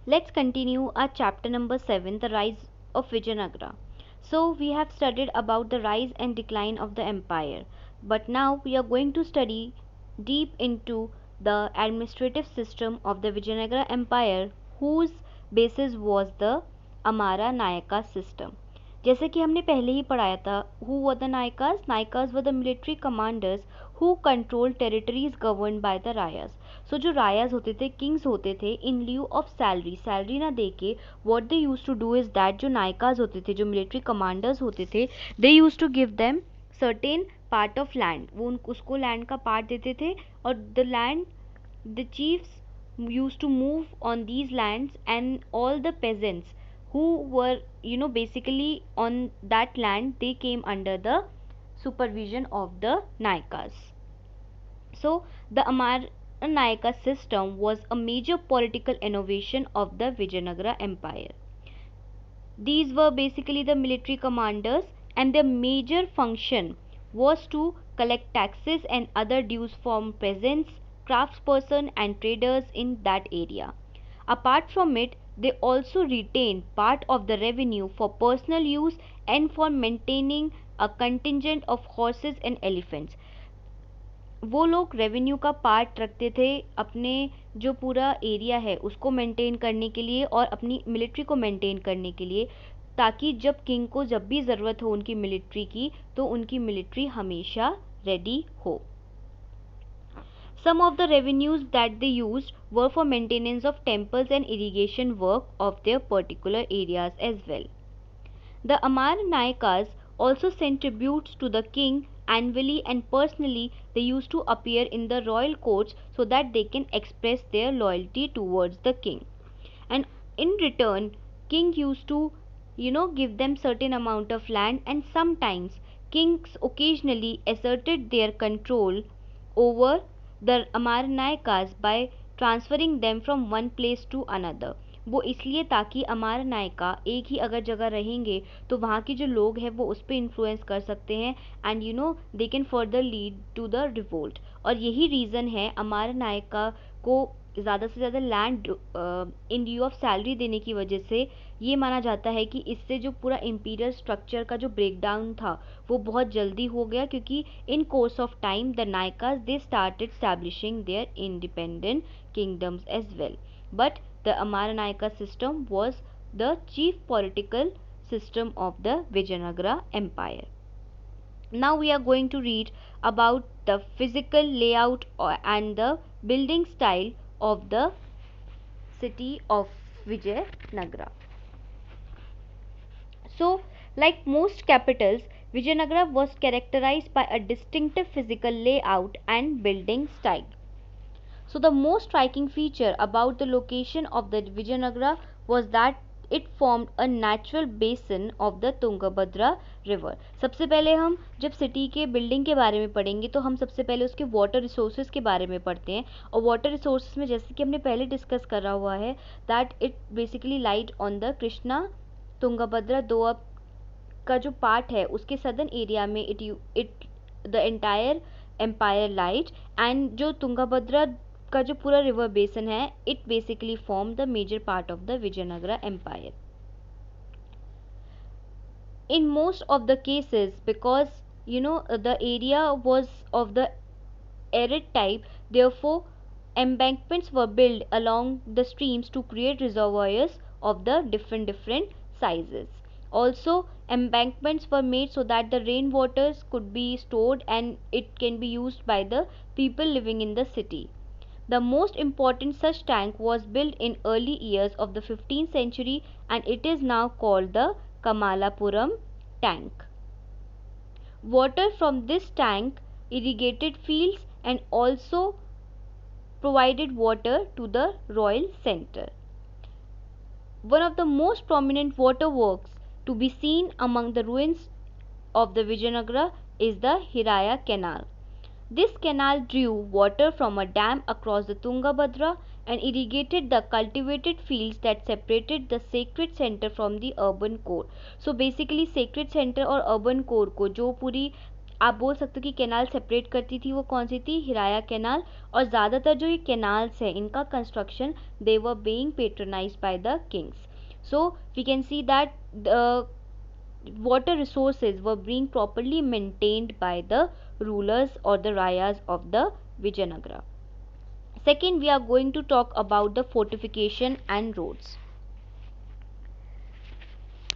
Let's continue our chapter number 7, the rise of Vijayanagar. So we have studied about the rise and decline of the empire, but now we are going to study deep into the administrative system of the Vijayanagar empire, whose basis was the Amara Nayaka system. जैसे कि हमने पहले ही पढ़ाया था, who were the Nayakas? Nayakas were the military commanders who controlled territories governed by the Rayas. सो जो रायाज होते थे, Kings होते थे, इन ल्यू ऑफ सैलरी ना दे के what they used to do is that, जो नायकाज होते थे, जो मिलिट्री कमांडर्स होते थे, they used to give them certain part of land. वो उसको लैंड का पार्ट देते थे और the chiefs used to move on these lands and all the peasants who were basically on that land, they came under the supervision of the Nayakas. So the Nayaka system was a major political innovation of the Vijayanagar empire. These were basically the military commanders, and their major function was to collect taxes and other dues from peasants, craftspersons and traders in that area. Apart from it, they also retained part of the revenue for personal use and for maintaining a contingent of horses and elephants. वो लोग revenue का part रखते थे अपने जो पूरा area है उसको मेंटेन करने के लिए और अपनी मिलिट्री को मेंटेन करने के लिए, ताकि जब किंग को जब भी ज़रूरत हो उनकी मिलिट्री की, तो उनकी मिलिट्री हमेशा रेडी हो. Some of the revenues that they used were for maintenance of temples and irrigation work of their particular areas as well. The Amar Nayakas also sent tributes to the king annually, and personally they used to appear in the royal courts so that they can express their loyalty towards the king. And in return, king used to give them certain amount of land, and sometimes kings occasionally asserted their control over the Amar Nayakas by transferring them from one place to another. वो इसलिए ताकि अमार नायका एक ही अगर जगह रहेंगे तो वहाँ के जो लोग हैं वो उस पर इन्फ्लुएंस कर सकते हैं, and they can further lead to the revolt. और यही रीज़न है अमार नायका को ज़्यादा से ज़्यादा land in lieu of salary देने की वजह से ये माना जाता है कि इससे जो पूरा इम्पीरियल स्ट्रक्चर का जो ब्रेकडाउन था वो बहुत जल्दी हो गया, क्योंकि in course of time the Nayakas they started establishing their independent kingdoms as well. But the Amara Nayaka system was the chief political system of the Vijayanagar empire. Now we are going to read about the physical layout and the building style of the city of Vijayanagar. So, like most capitals, Vijayanagar was characterized by a distinctive physical layout and building style. So the most striking feature about the location of the Vijayanagar was that it formed a natural basin of the Tungabhadra river. सबसे पहले हम जब city के building के बारे में पढ़ेंगे तो हम सबसे पहले उसके वाटर रिसोर्सेज के बारे में पढ़ते हैं. और वाटर रिसोर्सेज में जैसे कि हमने पहले डिस्कस करा हुआ है that it basically light on the Krishna Tungabhadra doab का जो पार्ट है उसके सदर्न एरिया में it the entire empire light, and जो तुंगभद्रा का जो पूरा रिवर बेसन है it basically form the major part of the Vijayanagara empire. In most of the cases, because the area was of the arid type, therefore embankments were built along the streams to create reservoirs of the different sizes. Also embankments were made so that the rainwaters could be stored and it can be used by the people living in the city. The most important such tank was built in early years of the 15th century, and it is now called the Kamalapuram tank. Water from this tank irrigated fields and also provided water to the royal center. One of the most prominent waterworks to be seen among the ruins of the Vijayanagar is the Hiraya Canal. This canal drew water from a dam across the Tungabhadra and irrigated the cultivated fields that separated the sacred center from the urban core. So basically sacred center और urban core को जो पूरी आप बोल सकते हो कि canal separate करती थी, वो कौन सी थी? हिराया कैनाल। और ज़्यादातर जो ये कैनाल्स है इनका construction they were being patronised by the kings. So we can see that the water resources were being properly maintained by the rulers or the rayas of the Vijayanagar. Second, we are going to talk about the fortification and roads.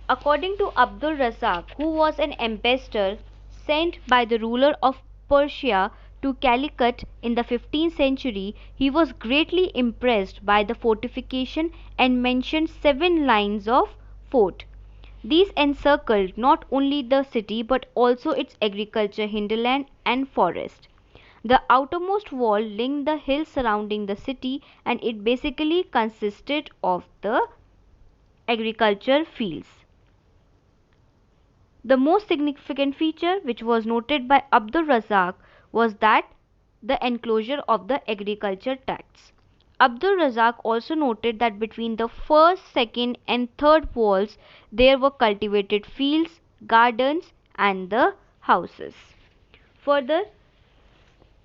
According to Abdul Razak, who was an ambassador sent by the ruler of Persia to Calicut in the 15th century, he was greatly impressed by the fortification and mentioned 7 lines of fort. These encircled not only the city but also its agriculture, hinterland, and forest. The outermost wall linked the hills surrounding the city, and it basically consisted of the agriculture fields. The most significant feature which was noted by Abdul Razak was that the enclosure of the agriculture tracts. Abdul Razak also noted that between the first, second, and third walls there were cultivated fields, gardens, and the houses. Further,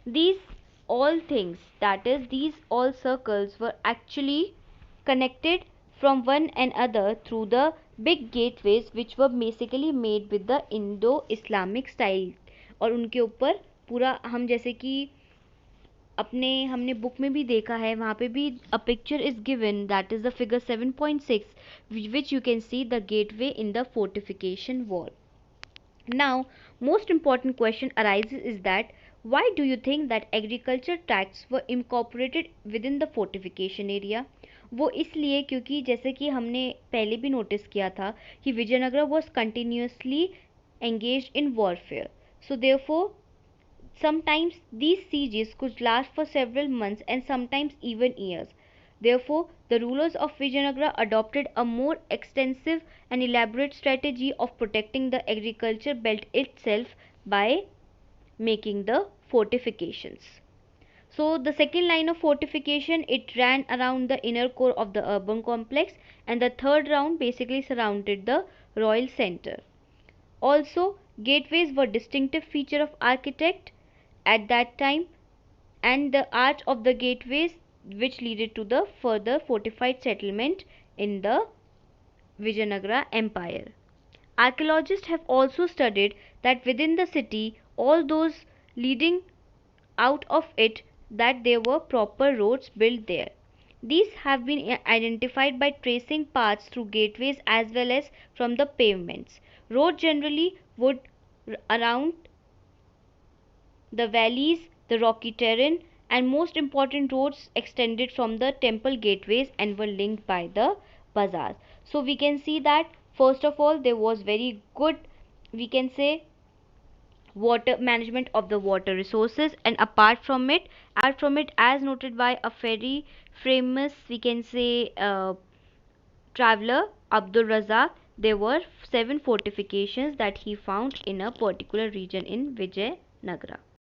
these all things, that is, these all circles were actually connected from one another through the big gateways which were basically made with the Indo-Islamic style. और उनके ऊपर पूरा हम जैसे कि अपने हमने book में भी देखा है, वहाँ पे भी a picture is given, that is the figure 7.6, which you can see the gateway in the fortification wall. Now, most important question arises is that why do you think that agriculture tracts were incorporated within the fortification area? वो इसलिए क्योंकि जैसे कि हमने पहले भी notice किया था कि Vijayanagar was continuously engaged in warfare. So therefore, sometimes these sieges could last for several months and sometimes even years. Therefore, the rulers of Vijayanagar adopted a more extensive and elaborate strategy of protecting the agriculture belt itself by making the fortifications. So the second line of fortification, it ran around the inner core of the urban complex, and the third round basically surrounded the royal center. Also, gateways were distinctive feature of architect at that time, and the arch of the gateways which leaded to the further fortified settlement in the Vijayanagar Empire. Archaeologists have also studied that within the city, all those leading out of it, that there were proper roads built there. These have been identified by tracing paths through gateways as well as from the pavements. Roads generally would around the valleys, the rocky terrain, and most important roads extended from the temple gateways and were linked by the bazaars. So we can see that first of all there was very good, we can say, water management of the water resources, and apart from it, as noted by a very famous, we can say, traveler Abdul Razak, there were 7 fortifications that he found in a particular region in Vijayanagar.